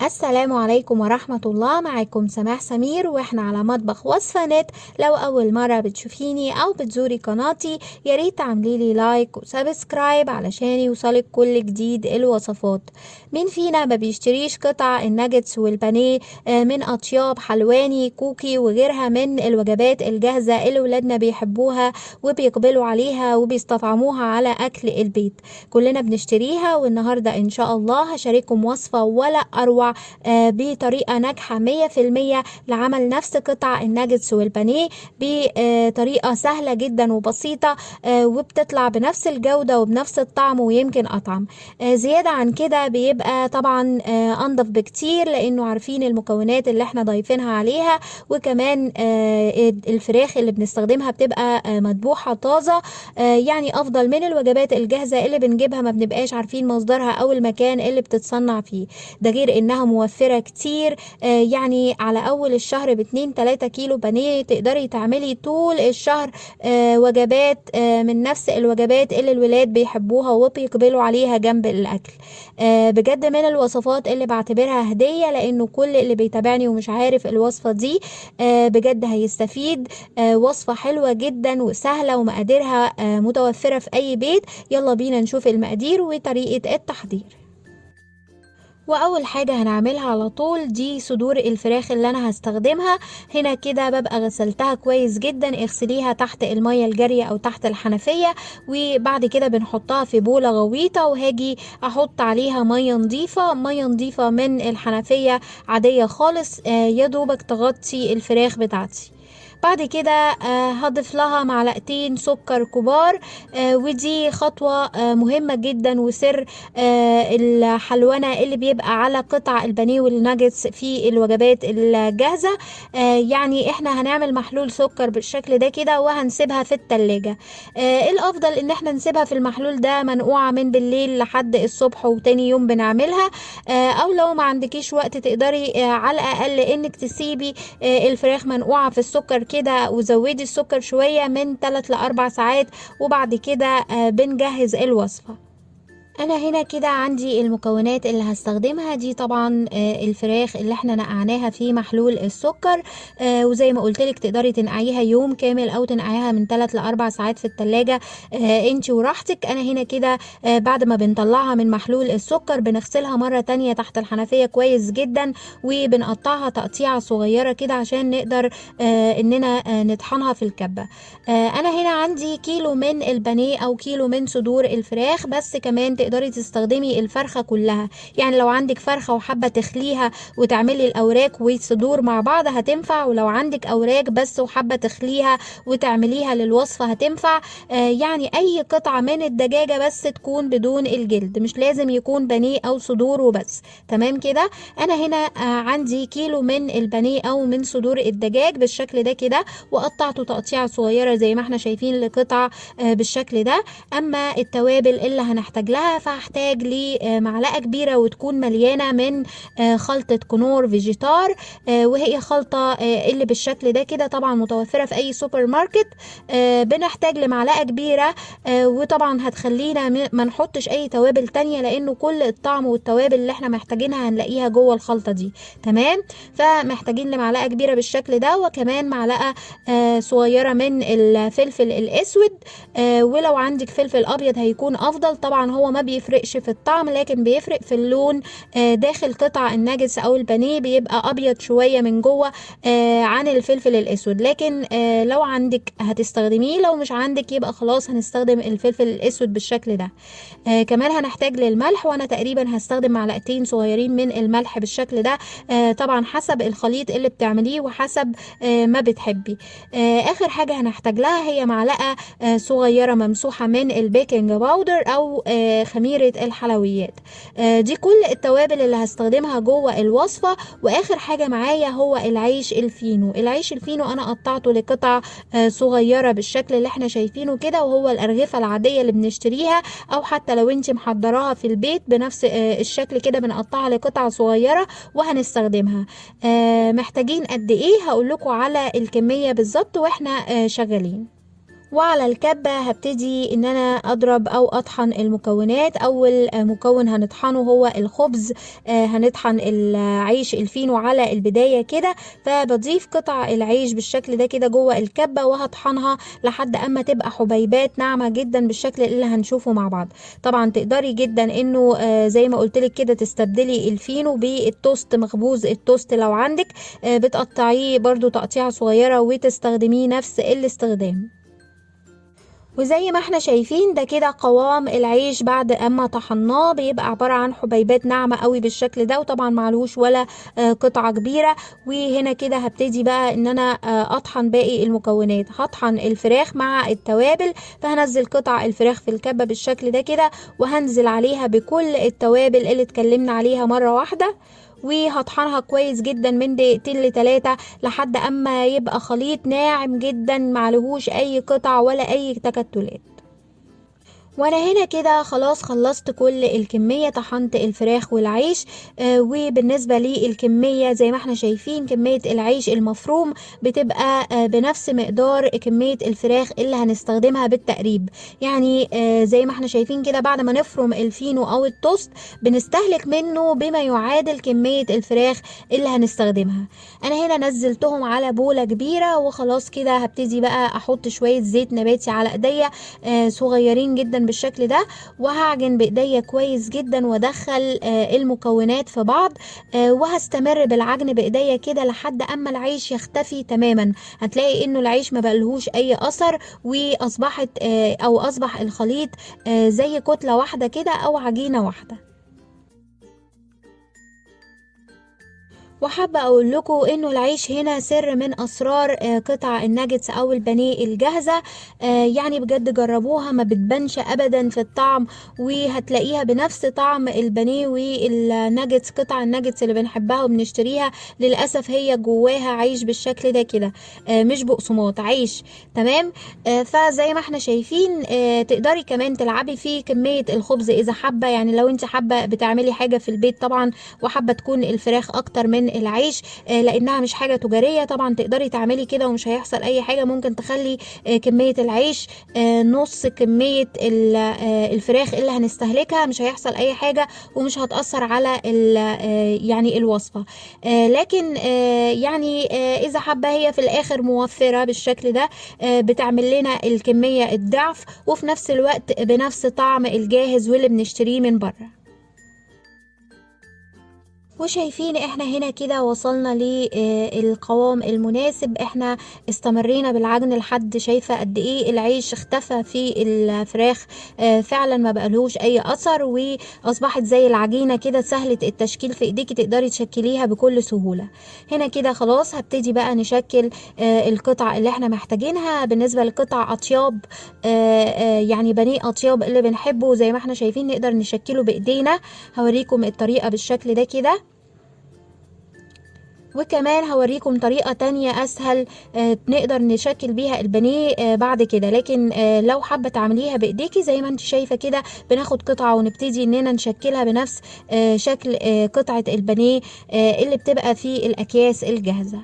السلام عليكم ورحمة الله. معاكم سماح سمير واحنا على مطبخ وصفة نت. لو أول مرة بتشوفيني أو بتزوري قناتي ياريت تعمليلي لايك وسبسكرايب علشان يوصلك كل جديد الوصفات. مين فينا ما بيشتريش قطع الناجتس والبانيه من أطياب حلواني كوكي وغيرها من الوجبات الجاهزة اللي ولادنا بيحبوها وبيقبلوا عليها وبيستطعموها على أكل البيت. كلنا بنشتريها، والنهاردة إن شاء الله هشارككم وصفة ولا أروع بطريقة ناجحة 100% لعمل نفس قطع الناجتس والبانيه بطريقة سهلة جدا وبسيطة، وبتطلع بنفس الجودة وبنفس الطعم ويمكن أطعم. زيادة عن كده بيبقى طبعا أنضف بكتير، لأنه عارفين المكونات اللي احنا ضايفينها عليها، وكمان الفراخ اللي بنستخدمها بتبقى مذبوحة طازة، يعني أفضل من الوجبات الجاهزة اللي بنجيبها ما بنبقاش عارفين مصدرها أو المكان اللي بتتصنع فيه. ده غير انها موفرة كتير، يعني على اول الشهر ب2-3 كيلو بانيه تقدري تعملي طول الشهر وجبات من نفس الوجبات اللي الولاد بيحبوها وبيقبلوا عليها جنب الاكل. بجد من الوصفات اللي بعتبرها هدية، لانه كل اللي بيتابعني ومش عارف الوصفة دي بجد هيستفيد. وصفة حلوة جدا وسهلة ومقاديرها متوفرة في اي بيت. يلا بينا نشوف المقادير وطريقة التحضير. واول حاجة هنعملها على طول دي صدور الفراخ اللي انا هستخدمها. هنا كده ببقى غسلتها كويس جدا، اغسليها تحت المية الجارية او تحت الحنفية، وبعد كده بنحطها في بولة غويطة، وهاجي احط عليها مية نظيفة من الحنفية عادية خالص، يا دوبك تغطي الفراخ بتاعتي. بعد كده هضيف لها معلقتين سكر كبار، ودي خطوة مهمة جدا وسر الحلونة اللي بيبقى على قطع البانيه والناجتس في الوجبات الجاهزة. يعني احنا هنعمل محلول سكر بالشكل ده كده وهنسيبها في التلاجة. الافضل ان احنا نسيبها في المحلول ده منقوعة من بالليل لحد الصبح وتاني يوم بنعملها. او لو ما عندكيش وقت تقدري على الاقل انك تسيبي الفراخ منقوعة في السكر كده، وزودي السكر شوية من 3 ل4 ساعات، وبعد كده بنجهز الوصفة. انا هنا كده عندي المكونات اللي هستخدمها دي. طبعا الفراخ اللي احنا نقعناها في محلول السكر، وزي ما قلت لك تقدري تنقعيها يوم كامل او تنقعيها من 3 ل4 ساعات في التلاجة، انتي وراحتك. انا هنا كده بعد ما بنطلعها من محلول السكر بنغسلها مرة تانية تحت الحنفية كويس جدا، وبنقطعها تقطيعة صغيرة كده عشان نقدر اننا نطحنها في الكبة. انا هنا عندي كيلو من البانيه او كيلو من صدور الفراخ، بس كمان تقدري تستخدمي الفرخة كلها. يعني لو عندك فرخة وحابة تخليها وتعملي الأوراق والصدور مع بعض هتنفع، ولو عندك أوراق بس وحابة تخليها وتعمليها للوصفة هتنفع. يعني أي قطعة من الدجاجة بس تكون بدون الجلد، مش لازم يكون بانيه أو صدور وبس. تمام كده. أنا هنا عندي كيلو من البانيه أو من صدور الدجاج بالشكل ده كده، وقطعته تقطيعة صغيرة زي ما احنا شايفين لقطع بالشكل ده. أما التوابل اللي هنحتاج لها فهحتاج لمعلقة كبيرة وتكون مليانة من خلطة كنور فيجيتار، وهي خلطة اللي بالشكل ده كده طبعا متوفرة في أي سوبر ماركت. بنحتاج لمعلقة كبيرة، وطبعا هتخلينا ما نحطش أي توابل تانية، لأنه كل الطعم والتوابل اللي احنا محتاجينها هنلاقيها جوه الخلطة دي. تمام. فمحتاجين لمعلقة كبيرة بالشكل ده، وكمان معلقة صغيرة من الفلفل الأسود، ولو عندك فلفل أبيض هيكون أفضل. طبعا هو ما بيفرقش في الطعم لكن بيفرق في اللون. داخل قطع الناجتس او البانيه بيبقى ابيض شوية من جوه عن الفلفل الاسود، لكن لو عندك هتستخدميه، لو مش عندك يبقى خلاص هنستخدم الفلفل الاسود بالشكل ده. كمان هنحتاج للملح، وانا تقريبا هستخدم معلقتين صغيرين من الملح بالشكل ده، طبعا حسب الخليط اللي بتعمليه وحسب ما بتحبي. اخر حاجة هنحتاج لها هي معلقة صغيرة ممسوحة من البيكنج باودر او خميرة الحلويات. دي كل التوابل اللي هستخدمها جوه الوصفة. واخر حاجة معايا هو العيش الفينو. العيش الفينو انا قطعته لقطع صغيرة بالشكل اللي احنا شايفينه كده، وهو الارغفة العادية اللي بنشتريها، او حتى لو انت محضراها في البيت بنفس الشكل كده بنقطعها لقطع صغيرة وهنستخدمها. محتاجين قد ايه هقول لكم على الكمية بالظبط واحنا شغالين. وعلى الكبة هبتدي ان انا اضرب او اطحن المكونات. اول مكون هنطحنه هو الخبز. هنطحن العيش الفينو على البداية كده، فبضيف قطع العيش بالشكل ده كده جوه الكبة وهطحنها لحد اما تبقى حبيبات ناعمة جدا بالشكل اللي هنشوفه مع بعض. طبعا تقدري جدا انه زي ما قلتلك كده تستبدلي الفينو بالتوست، مخبوز التوست لو عندك، بتقطعيه برضو تقطيعة صغيرة وتستخدميه نفس الاستخدام. وزي ما احنا شايفين ده كده قوام العيش بعد اما طحناه، بيبقى عبارة عن حبيبات ناعمة قوي بالشكل ده، وطبعا معلوش ولا قطعة كبيرة. وهنا كده هبتدي بقى ان انا اطحن باقي المكونات. هطحن الفراخ مع التوابل، فهنزل قطع الفراخ في الكبة بالشكل ده كده، وهنزل عليها بكل التوابل اللي اتكلمنا عليها مرة واحدة، وهطحنها كويس جدا من دقيقتين لتلاتة لحد اما يبقى خليط ناعم جدا معلهوش اي قطع ولا اي تكتلات. وانا هنا كده خلاص خلصت كل الكمية، طحنت الفراخ والعيش. وبالنسبة للكمية زي ما احنا شايفين كمية العيش المفروم بتبقى بنفس مقدار كمية الفراخ اللي هنستخدمها بالتقريب. يعني زي ما احنا شايفين كده بعد ما نفرم الفينو او التوست بنستهلك منه بما يعادل كمية الفراخ اللي هنستخدمها. انا هنا نزلتهم على بولة كبيرة، وخلاص كده هبتدي بقى احط شوية زيت نباتي على ايديا صغيرين جدا بالشكل ده، وهعجن بايديا كويس جدا وادخل المكونات في بعض. وهستمر بالعجن بايديا كده لحد اما العيش يختفي تماما. هتلاقي انه العيش ما بقلهوش اي اثر، واصبحت او اصبح الخليط زي كتلة واحدة كده او عجينة واحدة. وحابة اقول لكم انه العيش هنا سر من اسرار قطع الناجتس او البانيه الجاهزة. يعني بجد جربوها، ما بتبانش ابدا في الطعم، وهتلاقيها بنفس طعم البانيه والناجتس. قطع الناجتس اللي بنحبها وبنشتريها للاسف هي جواها عيش بالشكل ده كده، مش بقسماط، عيش. تمام. فزي ما احنا شايفين تقدري كمان تلعبي في كمية الخبز اذا حابة. يعني لو انت حابة بتعملي حاجة في البيت طبعا وحابة تكون الفراخ اكتر من العيش لانها مش حاجة تجارية، طبعا تقدري تعملي كده ومش هيحصل اي حاجة. ممكن تخلي كمية العيش نص كمية الفراخ اللي هنستهلكها، مش هيحصل اي حاجة ومش هتأثر على يعني الوصفة. لكن يعني اذا حابة هي في الاخر موفرة بالشكل ده، بتعمل لنا الكمية الضعف وفي نفس الوقت بنفس طعم الجاهز واللي بنشتريه من بره. وشايفين احنا هنا كده وصلنا للقوام المناسب. احنا استمرينا بالعجن لحد شايفة قد ايه العيش اختفى في الفراخ، فعلا ما بقالهوش اي اثر، واصبحت زي العجينة كده سهلة التشكيل في ايديكي، تقدري تشكليها بكل سهولة. هنا كده خلاص هبتدي بقى نشكل القطع اللي احنا محتاجينها. بالنسبة لقطع اطياب يعني بانيه اطياب اللي بنحبه زي ما احنا شايفين نقدر نشكله بايدينا. هوريكم الطريقة بالشكل ده كده، وكمان هوريكم طريقة تانية أسهل نقدر نشكل بيها البانيه بعد كده. لكن لو حابة تعمليها بإيديكي زي ما انت شايفة كده، بناخد قطعة ونبتدي اننا نشكلها بنفس شكل قطعة البانيه اللي بتبقى في الأكياس الجاهزة.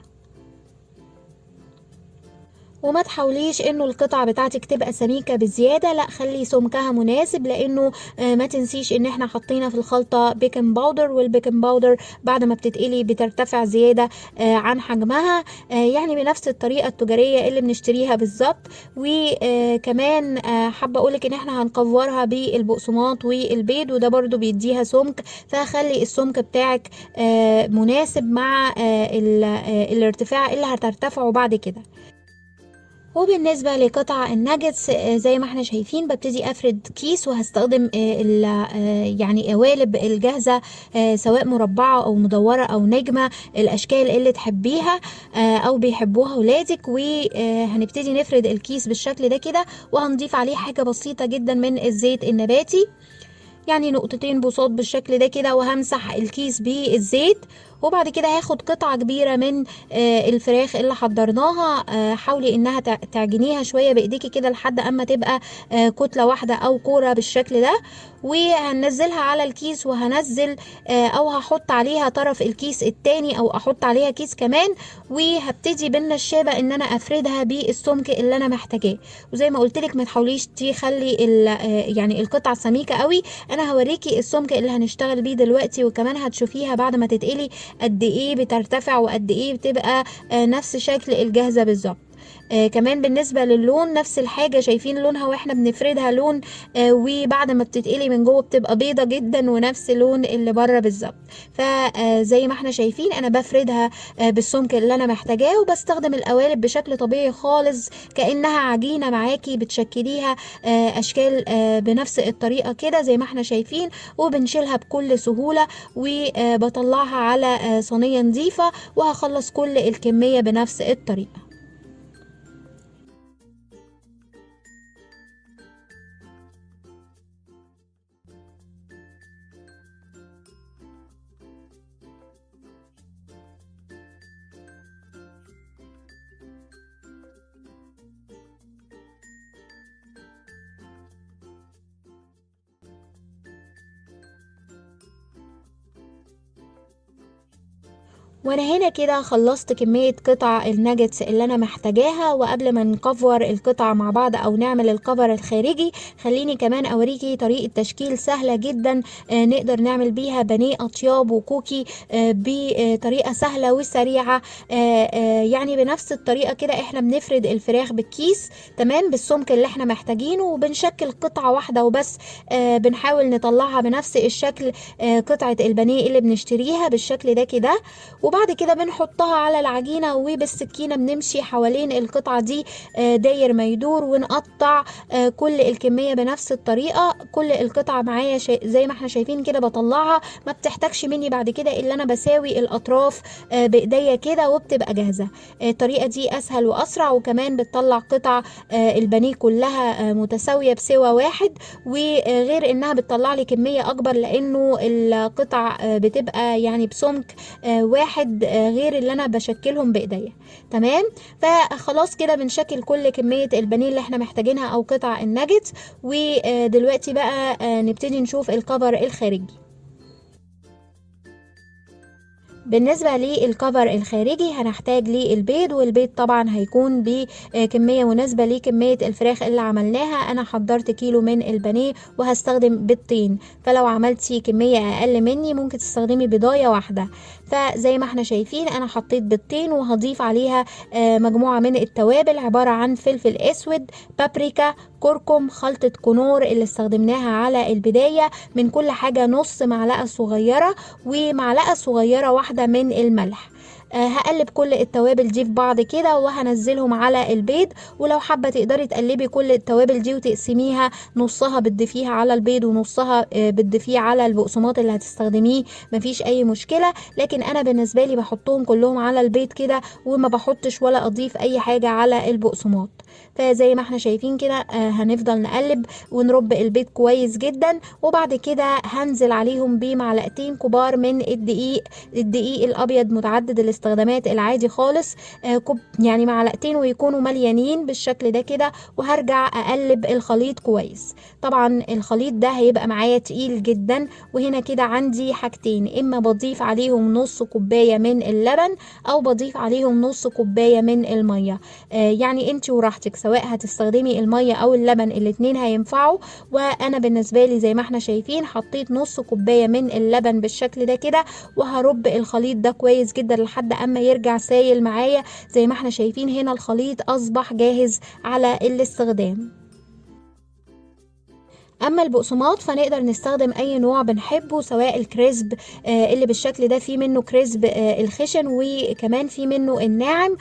وما تحاوليش انه القطعة بتاعتك تبقى سميكة بزيادة، لا خلي سمكها مناسب، لانه ما تنسيش ان احنا حطينا في الخلطة بيكنج باودر، والبيكنج باودر بعد ما بتتقلي بترتفع زيادة عن حجمها، يعني بنفس الطريقة التجارية اللي بنشتريها بالظبط. وكمان حابة اقولك ان احنا هنقورها بالبقسماط والبيض، وده برضو بيديها سمك، فخلي السمك بتاعك مناسب مع الارتفاع اللي هترتفعه بعد كده. وبالنسبة لقطع الناجتس زي ما احنا شايفين ببتدي افرد كيس، وهستخدم يعني قوالب الجاهزة سواء مربعة او مدورة او نجمة، الاشكال اللي تحبيها او بيحبوها ولادك. وهنبتدي نفرد الكيس بالشكل ده كده، وهنضيف عليه حاجة بسيطة جدا من الزيت النباتي. يعني نقطتين بساط بالشكل ده كده، وهمسح الكيس بالزيت. وبعد كده هاخد قطعة كبيرة من الفراخ اللي حضرناها. حاولي انها تعجنيها شوية بايديكي كده لحد اما تبقى كتلة واحدة او كورة بالشكل ده. وهنزلها على الكيس، وهنزل او هحط عليها طرف الكيس التاني، او احط عليها كيس كمان. وهبتدي بالنشابة ان انا افردها بالسمك اللي انا محتاجاه. وزي ما قلت لك ما تحاوليش تخلي يعني القطعة سميكة قوي. انا هوريكي السمك اللي هنشتغل بيه دلوقتي، وكمان هتشوفيها بعد ما تتقلي قد ايه بترتفع وقد ايه بتبقى نفس شكل الجاهزة بالظبط. كمان بالنسبة للون نفس الحاجة، شايفين لونها واحنا بنفردها لون، وبعد ما بتتقلي من جوه بتبقى بيضة جدا ونفس لون اللي بره بالظبط. فزي ما احنا شايفين انا بفردها بالسمك اللي انا محتاجاه، وبستخدم القوالب بشكل طبيعي خالص كأنها عجينة معاكي، بتشكليها اشكال بنفس الطريقة كده زي ما احنا شايفين، وبنشيلها بكل سهولة. وبطلعها على صينية نظيفة، وهخلص كل الكمية بنفس الطريقة. وانا هنا كده خلصت كمية قطع الناجتس اللي انا محتاجاها. وقبل ما نكفر القطع مع بعض او نعمل الكفر الخارجي، خليني كمان اوريكي طريقة تشكيل سهلة جدا نقدر نعمل بيها بانيه اطياب وكوكي بطريقة سهلة وسريعة. يعني بنفس الطريقة كده احنا بنفرد الفراخ بالكيس تمام بالسمك اللي احنا محتاجينه، وبنشكل قطعة واحدة وبس. بنحاول نطلعها بنفس الشكل قطعة البانيه اللي بنشتريها بالشكل ده كده. وبعد كده بنحطها على العجينة، وبالسكينة بنمشي حوالين القطعة دي داير ما يدور، ونقطع كل الكمية بنفس الطريقة. كل القطعة معايا زي ما احنا شايفين كده بطلعها، ما بتحتاجش مني بعد كده الا انا بساوي الاطراف بايديا كده وبتبقى جاهزة. الطريقة دي اسهل واسرع، وكمان بتطلع قطع البانيه كلها متساوية بسوى واحد. وغير انها بتطلع لي كمية اكبر لانه القطع بتبقى يعني بسمك واحد غير اللي انا بشكلهم بايديا. تمام. فخلاص كده بنشكل كل كمية البانيه اللي احنا محتاجينها او قطع الناجتس. ودلوقتي بقى نبتدي نشوف الكفر الخارجي. بالنسبة للكفر الخارجي هنحتاج للبيض، والبيض طبعا هيكون بكمية مناسبة لكمية الفراخ اللي عملناها. انا حضرت كيلو من البانيه وهستخدم بيضتين، فلو عملتي كمية اقل مني ممكن تستخدمي بيضاية واحدة. فزي ما احنا شايفين انا حطيت بيضتين، وهضيف عليها مجموعة من التوابل عبارة عن فلفل اسود، بابريكا، كركم، خلطة كنور اللي استخدمناها على البداية، من كل حاجة نص معلقة صغيرة، ومعلقة صغيرة واحدة من الملح. هقلب كل التوابل دي في بعض كده، وهنزلهم على البيض. ولو حابة تقدري تقلبي كل التوابل دي وتقسميها، نصها بتضيفيها على البيض ونصها بتضيفيه على البقسماط اللي هتستخدميه، مفيش اي مشكلة. لكن انا بالنسبة لي بحطهم كلهم على البيض كده، وما بحطش ولا اضيف اي حاجة على البقسماط. فزي ما احنا شايفين كده هنفضل نقلب ونرب البيض كويس جدا. وبعد كده هنزل عليهم بمعلقتين كبار من الدقيق الابيض متعدد الاستخدامات العادي خالص. يعني معلقتين ويكونوا مليانين بالشكل ده كده. وهرجع اقلب الخليط كويس. طبعا الخليط ده هيبقى معايا تقيل جدا. وهنا كده عندي حاجتين، اما بضيف عليهم نص كوباية من اللبن، او بضيف عليهم نص كوباية من المية. يعني انت وراحتك، سواء هتستخدمي المية او اللبن الاتنين هينفعوا. وانا بالنسبة لي زي ما احنا شايفين حطيت نص كوباية من اللبن بالشكل ده كده. وهرب الخليط ده كويس جدا لحد اما يرجع سايل معايا. زي ما احنا شايفين هنا الخليط اصبح جاهز على الاستخدام. اما البقسماط فنقدر نستخدم اي نوع بنحبه، سواء الكريسب اللي بالشكل ده، في منه كريسب الخشن، وكمان في منه الناعم.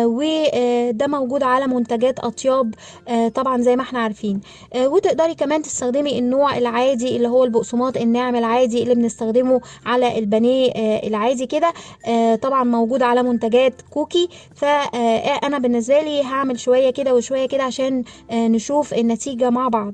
وده موجود على منتجات اطياب طبعا زي ما احنا عارفين. وتقدري كمان تستخدمي النوع العادي اللي هو البقسماط الناعم العادي اللي بنستخدمه على البانيه العادي كده. طبعا موجود على منتجات كوكي. فانا بالنسبه لي هعمل شويه كده وشويه كده عشان نشوف النتيجه مع بعض.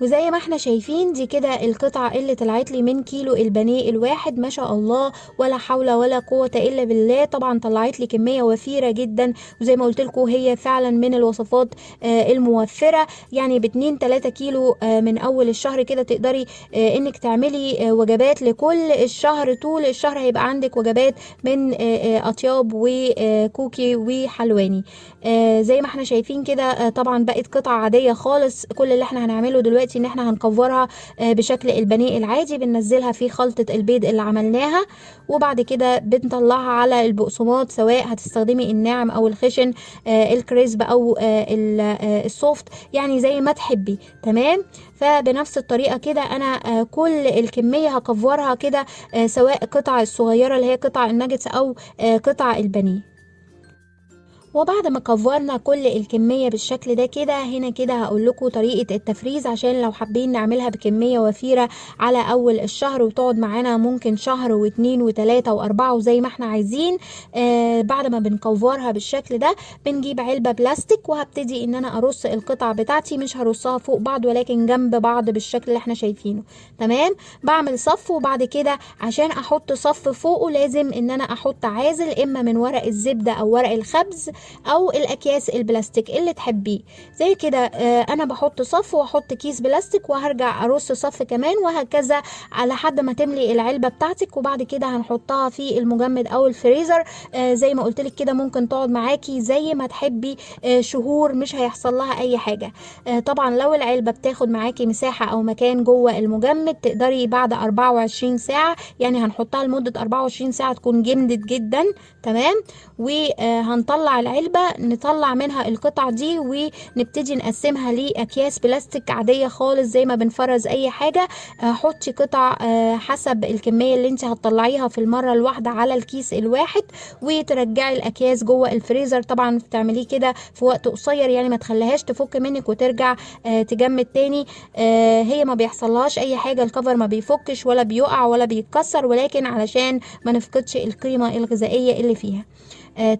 وزي ما احنا شايفين دي كده القطعة اللي طلعت لي من كيلو البانيه الواحد، ما شاء الله ولا حول ولا قوة الا بالله. طبعا طلعت لي كمية وفيرة جدا، وزي ما قلت لكم هي فعلا من الوصفات الموفرة. يعني ب2 3 كيلو من اول الشهر كده تقدري انك تعملي وجبات لكل الشهر. طول الشهر هيبقى عندك وجبات من اطياب وكوكي وحلواني. زي ما احنا شايفين كده طبعا بقت قطعة عادية خالص. كل اللي احنا هنعمله دلوقتي ان احنا هنكفرها بشكل البانيه العادي، بننزلها في خلطة البيض اللي عملناها، وبعد كده بنطلعها على البقسماط، سواء هتستخدمي الناعم او الخشن، الكريسب او السوفت، يعني زي ما تحبي. تمام. فبنفس الطريقة كده انا كل الكمية هكفرها كده، سواء قطع الصغيرة اللي هي قطع الناجتس او قطع البانيه. وبعد ما كفرنا كل الكمية بالشكل ده كده، هنا كده هقول لكم طريقة التفريز عشان لو حابين نعملها بكمية وفيرة على اول الشهر وتقعد معانا ممكن شهر واتنين وتلاتة واربعة وزي ما احنا عايزين. بعد ما بنكفرها بالشكل ده بنجيب علبة بلاستيك، وهبتدي ان انا ارص القطع بتاعتي، مش هرصها فوق بعض ولكن جنب بعض بالشكل اللي احنا شايفينه. تمام. بعمل صف، وبعد كده عشان احط صف فوقه لازم ان انا احط عازل، اما من ورق الزبدة او ورق الخبز او الاكياس البلاستيك اللي تحبيه. زي كده انا بحط صف واحط كيس بلاستيك وهرجع ارص صف كمان، وهكذا على حد ما تملي العلبة بتاعتك. وبعد كده هنحطها في المجمد او الفريزر. زي ما قلت لك كده ممكن تقعد معاكي زي ما تحبي شهور، مش هيحصل لها اي حاجة. طبعا لو العلبة بتاخد معاكي مساحة او مكان جوه المجمد تقدري بعد 24 ساعة، يعني هنحطها لمدة 24 ساعة تكون جمدت جدا. تمام. وهنطلع العلبة، نطلع منها القطع دي ونبتدي نقسمها لأكياس بلاستيك عادية خالص زي ما بنفرز أي حاجة. حطي قطع حسب الكمية اللي انت هتطلعيها في المرة الواحدة على الكيس الواحد، وترجعي الأكياس جوه الفريزر. طبعا تعمليه كده في وقت قصير، يعني ما تخليهاش تفك منك وترجع تجمد تاني. هي ما بيحصلهاش أي حاجة، الكفر ما بيفكش ولا بيقع ولا بيتكسر، ولكن علشان ما نفقدش القيمة الغذائية اللي فيها.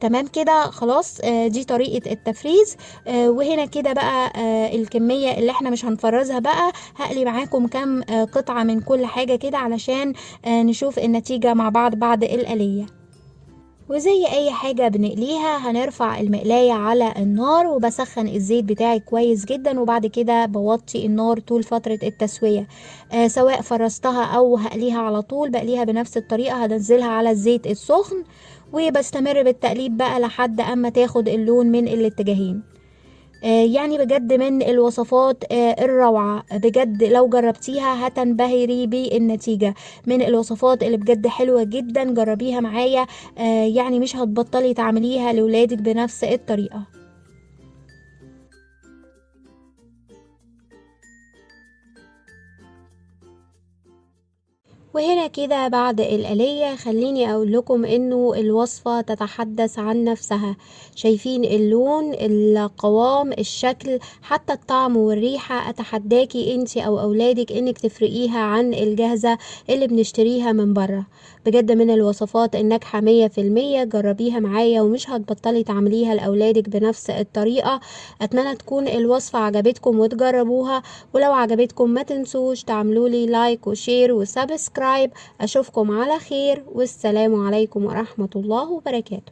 تمام كده خلاص. دي طريقة التفريز. وهنا كده بقى الكمية اللي احنا مش هنفرزها بقى هقلي معاكم كام قطعة من كل حاجة كده علشان نشوف النتيجة مع بعض بعد القلية. وزي اي حاجة بنقليها هنرفع المقلاية على النار، وبسخن الزيت بتاعي كويس جدا، وبعد كده بوطي النار طول فترة التسوية. سواء فرستها او هقليها على طول بقليها بنفس الطريقة، هنزلها على الزيت السخن وبستمر بالتقليب بقى لحد اما تاخد اللون من الاتجاهين. يعني بجد من الوصفات الروعة بجد، لو جربتيها هتنبهري بالنتيجة. من الوصفات اللي بجد حلوة جدا، جربيها معايا. يعني مش هتبطلي تعمليها لولادك بنفس الطريقة. وهنا كده بعد القلية خليني اقول لكم انه الوصفة تتحدث عن نفسها. شايفين اللون، القوام، الشكل، حتى الطعم والريحة. اتحداكي انتي او اولادك انك تفرقيها عن الجاهزة اللي بنشتريها من بره. بجد من الوصفات الناجحة 100%. جربيها معايا ومش هتبطلي تعمليها لأولادك بنفس الطريقة. أتمنى تكون الوصفة عجبتكم وتجربوها، ولو عجبتكم ما تنسوش تعملولي لايك وشير وسبسكرايب. أشوفكم على خير، والسلام عليكم ورحمة الله وبركاته.